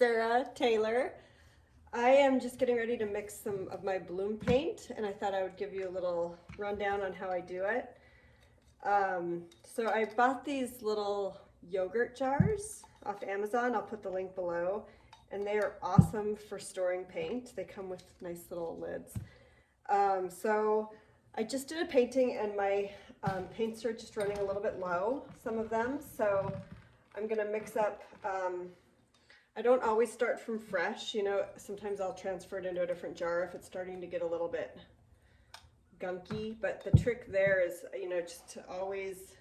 Sara Taylor. I am just getting ready to mix some of my bloom paint, and I thought I would give you a little rundown on how I do it. So I bought these little yogurt jars off Amazon. I'll put the link below, and they are awesome for storing paint. They come with nice little lids. So I just did a painting, and my paints are just running a little bit low, some of them. So I'm gonna mix up, I don't always start from fresh, you know, sometimes I'll transfer it into a different jar if it's starting to get a little bit gunky, but the trick there is, you know, just to always,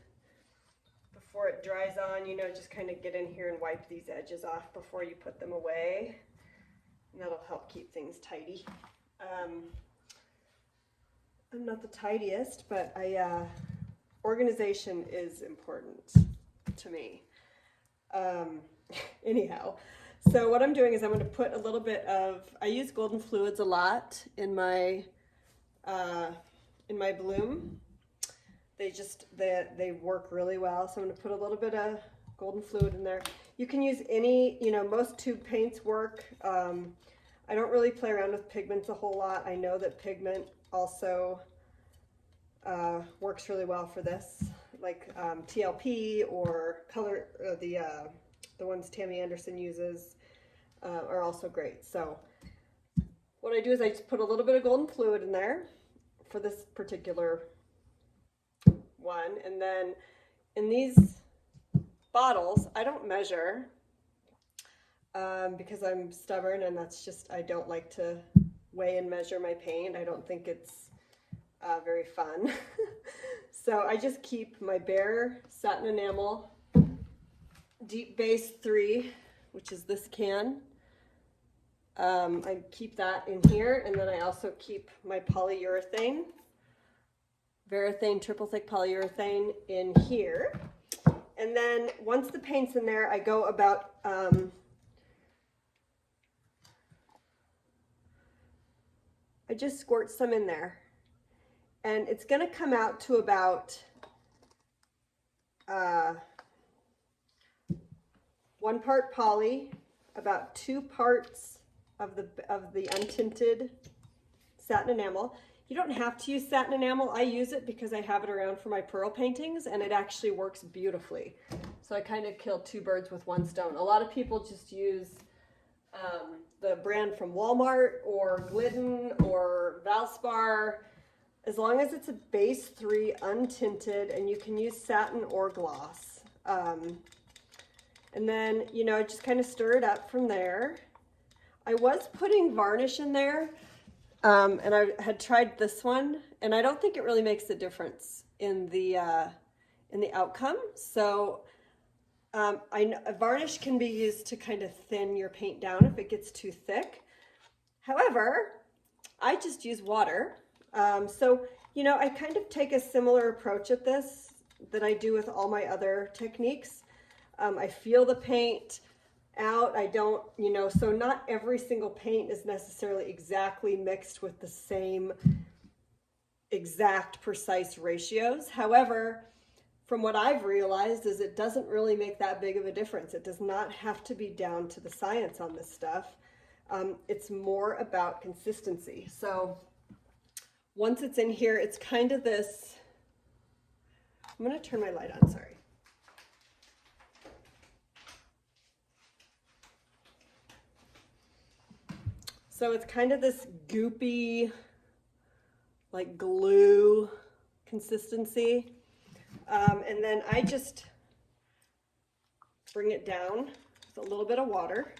before it dries on, you know, just kind of get in here and wipe these edges off before you put them away, and that'll help keep things tidy. I'm not the tidiest, but organization is important to me. Anyhow, so what I'm doing is I'm going to put a little bit of, I use golden fluids a lot in my bloom. They work really well. So I'm going to put a little bit of golden fluid in there. You can use any, you know, most tube paints work. I don't really play around with pigments a whole lot. I know that pigment also works really well for this, like TLP or color, the ones Tammy Anderson uses are also great. So what I do is I just put a little bit of golden fluid in there for this particular one, and then in these bottles I don't measure because I'm stubborn, and that's just, I don't like to weigh and measure my paint. I don't think it's very fun. So I just keep my bare satin enamel Deep Base 3, which is this can. I keep that in here, and then I also keep my polyurethane, Varathane triple thick polyurethane in here. And then once the paint's in there, I go about I just squirt some in there, and it's going to come out to about 1 part poly, about 2 parts of the untinted satin enamel. You don't have to use satin enamel. I use it because I have it around for my pearl paintings, and it actually works beautifully. So I kind of killed 2 birds with 1 stone. A lot of people just use the brand from Walmart or Glidden or Valspar. As long as it's a base 3 untinted, and you can use satin or gloss. And then, you know, just kind of stir it up from there. I was putting varnish in there, and I had tried this one, and I don't think it really makes a difference in the outcome. So I know varnish can be used to kind of thin your paint down if it gets too thick. However, I just use water. So, you know, I kind of take a similar approach at this that I do with all my other techniques. I feel the paint out. I don't, you know, so not every single paint is necessarily exactly mixed with the same exact precise ratios. However, from what I've realized is it doesn't really make that big of a difference. It does not have to be down to the science on this stuff. It's more about consistency. So once it's in here, it's kind of this, I'm going to turn my light on, sorry. So it's kind of this goopy, like glue consistency. And then I just bring it down with a little bit of water.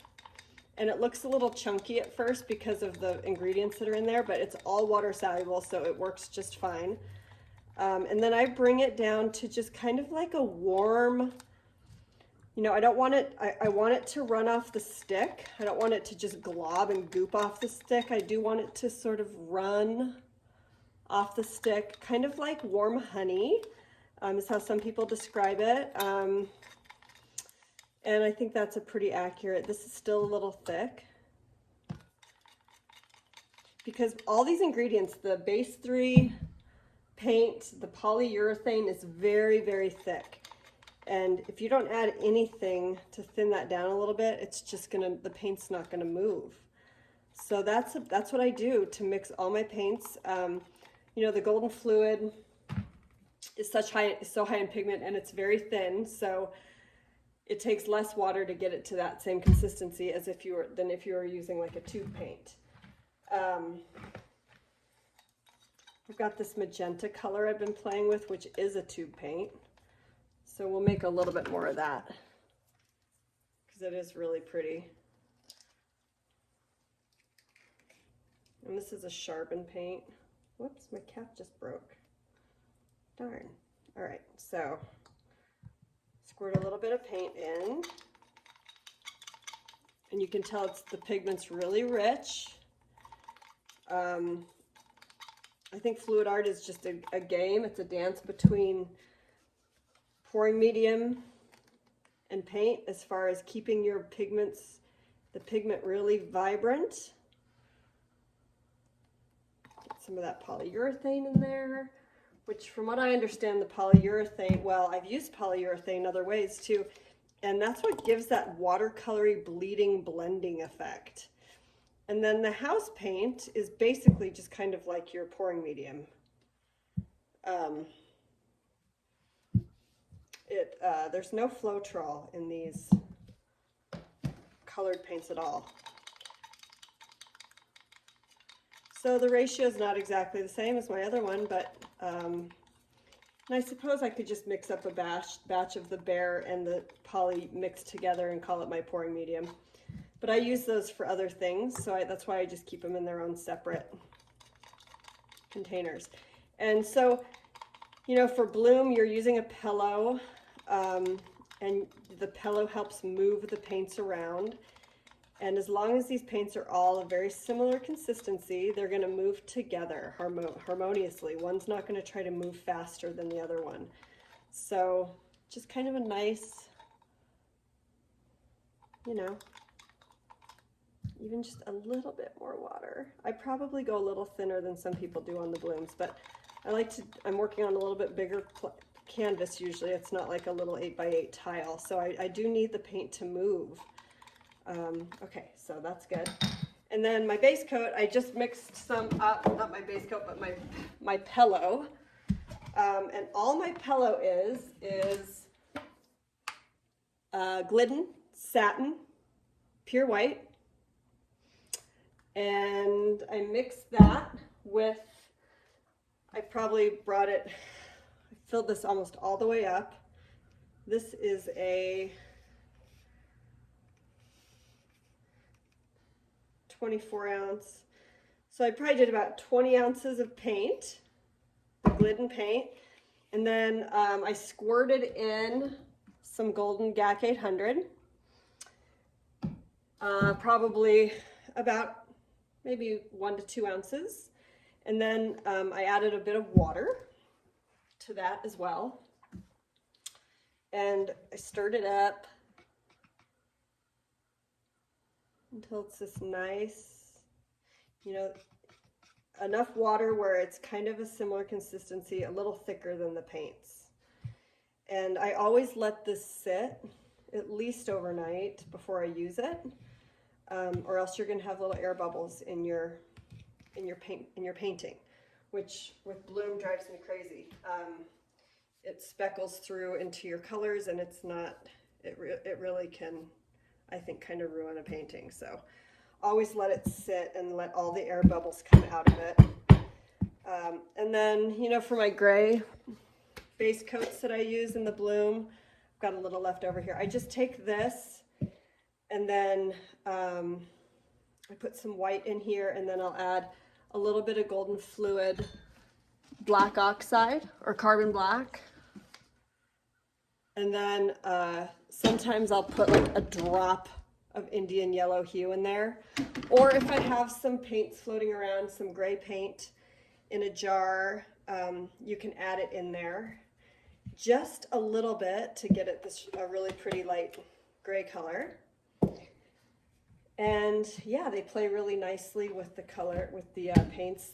And it looks a little chunky at first because of the ingredients that are in there, but it's all water soluble, so it works just fine. And then I bring it down to just kind of like a warm, you know, I don't want it, I want it to run off the stick. I don't want it to just glob and goop off the stick. I do want it to sort of run off the stick, kind of like warm honey, is how some people describe it. And I think that's a pretty accurate. This is still a little thick because all these ingredients, the base 3 paint, the polyurethane is very, very thick. And if you don't add anything to thin that down a little bit, it's just the paint's not gonna move. So that's what I do to mix all my paints. You know, the golden fluid is so high in pigment, and it's very thin, so it takes less water to get it to that same consistency as if you were using like a tube paint. I've got this magenta color I've been playing with, which is a tube paint. So we'll make a little bit more of that because it is really pretty. And this is a Charbon paint. Whoops, my cap just broke. Darn. All right, so squirt a little bit of paint in. And you can tell the pigment's really rich. I think fluid art is just a game. It's a dance between pouring medium and paint as far as keeping the pigment really vibrant. Get some of that polyurethane in there, which from what I understand, the polyurethane, well, I've used polyurethane other ways too, and that's what gives that watercolory bleeding blending effect. And then the house paint is basically just kind of like your pouring medium. There's no Floetrol in these colored paints at all. So the ratio is not exactly the same as my other one, but and I suppose I could just mix up a batch of the Bear and the poly mixed together and call it my pouring medium. But I use those for other things, so that's why I just keep them in their own separate containers. And so, you know, for bloom, you're using a pillow, and the pillow helps move the paints around. And as long as these paints are all a very similar consistency, they're going to move together harmoniously. One's not going to try to move faster than the other one. So just kind of a nice, you know, even just a little bit more water. I probably go a little thinner than some people do on the blooms, but I'm working on a little bit bigger canvas usually. It's not like a little 8x8 tile, so I do need the paint to move. Okay, so that's good. And then my base coat, I just mixed some up, not my base coat, but my pillow. And all my pillow is Glidden Satin, pure white. And I mixed that with, I probably I filled this almost all the way up. This is a 24 ounce. So I probably did about 20 ounces of paint, the Glidden paint. And then I squirted in some Golden GAC 800, probably about maybe 1 to 2 ounces. And then I added a bit of water to that as well. And I stirred it up until it's this nice, you know, enough water where it's kind of a similar consistency, a little thicker than the paints. And I always let this sit at least overnight before I use it, or else you're going to have little air bubbles in your painting, which with bloom drives me crazy. It speckles through into your colors, and it's not. It really can, I think, kind of ruin a painting. So always let it sit and let all the air bubbles come out of it. And then, you know, for my gray base coats that I use in the bloom, I've got a little left over here. I just take this and then I put some white in here, and then I'll add a little bit of golden fluid black oxide or carbon black. And then sometimes I'll put like a drop of Indian yellow hue in there. Or if I have some paints floating around, some gray paint in a jar, you can add it in there. Just a little bit to get it a really pretty light gray color. And yeah, they play really nicely with the color, with the paints.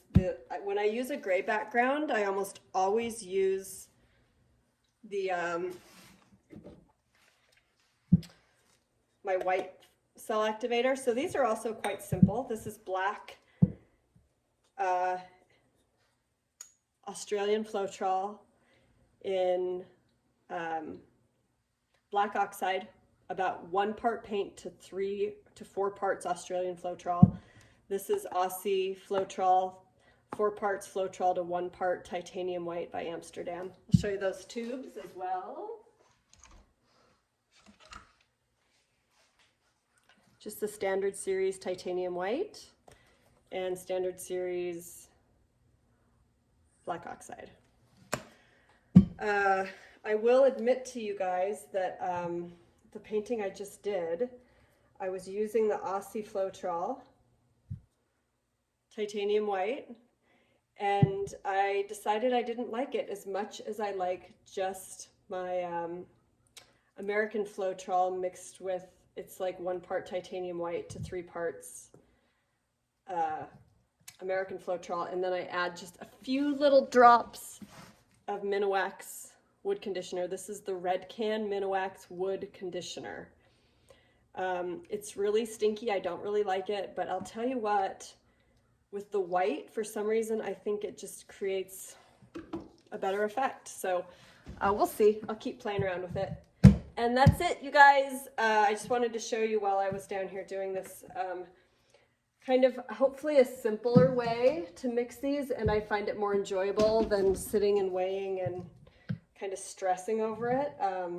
When I use a gray background, I almost always use the my white cell activator. So these are also quite simple. This is black Australian Floetrol in black oxide, about 1 part paint to 3 to 4 parts Australian Floetrol. This is Aussie Floetrol, 4 parts Floetrol to 1 part titanium white by Amsterdam. I'll show you those tubes as well. Just the standard series titanium white and standard series black oxide. I will admit to you guys that the painting I just did, I was using the Aussie Floetrol titanium white, and I decided I didn't like it as much as I like just my American Floetrol mixed with, it's like 1 part titanium white to 3 parts American Floetrol, and then I add just a few little drops of Minowax wood conditioner. This is the Red Can Minowax wood conditioner. It's really stinky. I don't really like it, but I'll tell you what, with the white, for some reason, I think it just creates a better effect. So we'll see. I'll keep playing around with it. And that's it, you guys. I just wanted to show you while I was down here doing this kind of hopefully a simpler way to mix these, and I find it more enjoyable than sitting and weighing and kind of stressing over it. Let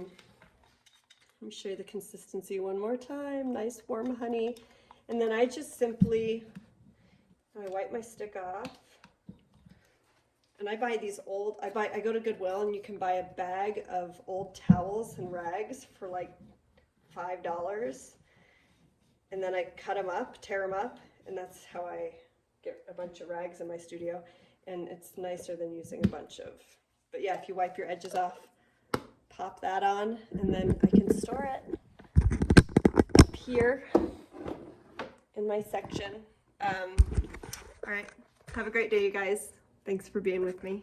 me show you the consistency one more time. Nice warm honey. And then I just simply, I wipe my stick off. And I buy these old, I go to Goodwill and you can buy a bag of old towels and rags for like $5. And then I cut them up, tear them up, and that's how I get a bunch of rags in my studio. And it's nicer than using a bunch of, but yeah, if you wipe your edges off, pop that on, and then I can store it up here in my section. All right, have a great day, you guys. Thanks for being with me.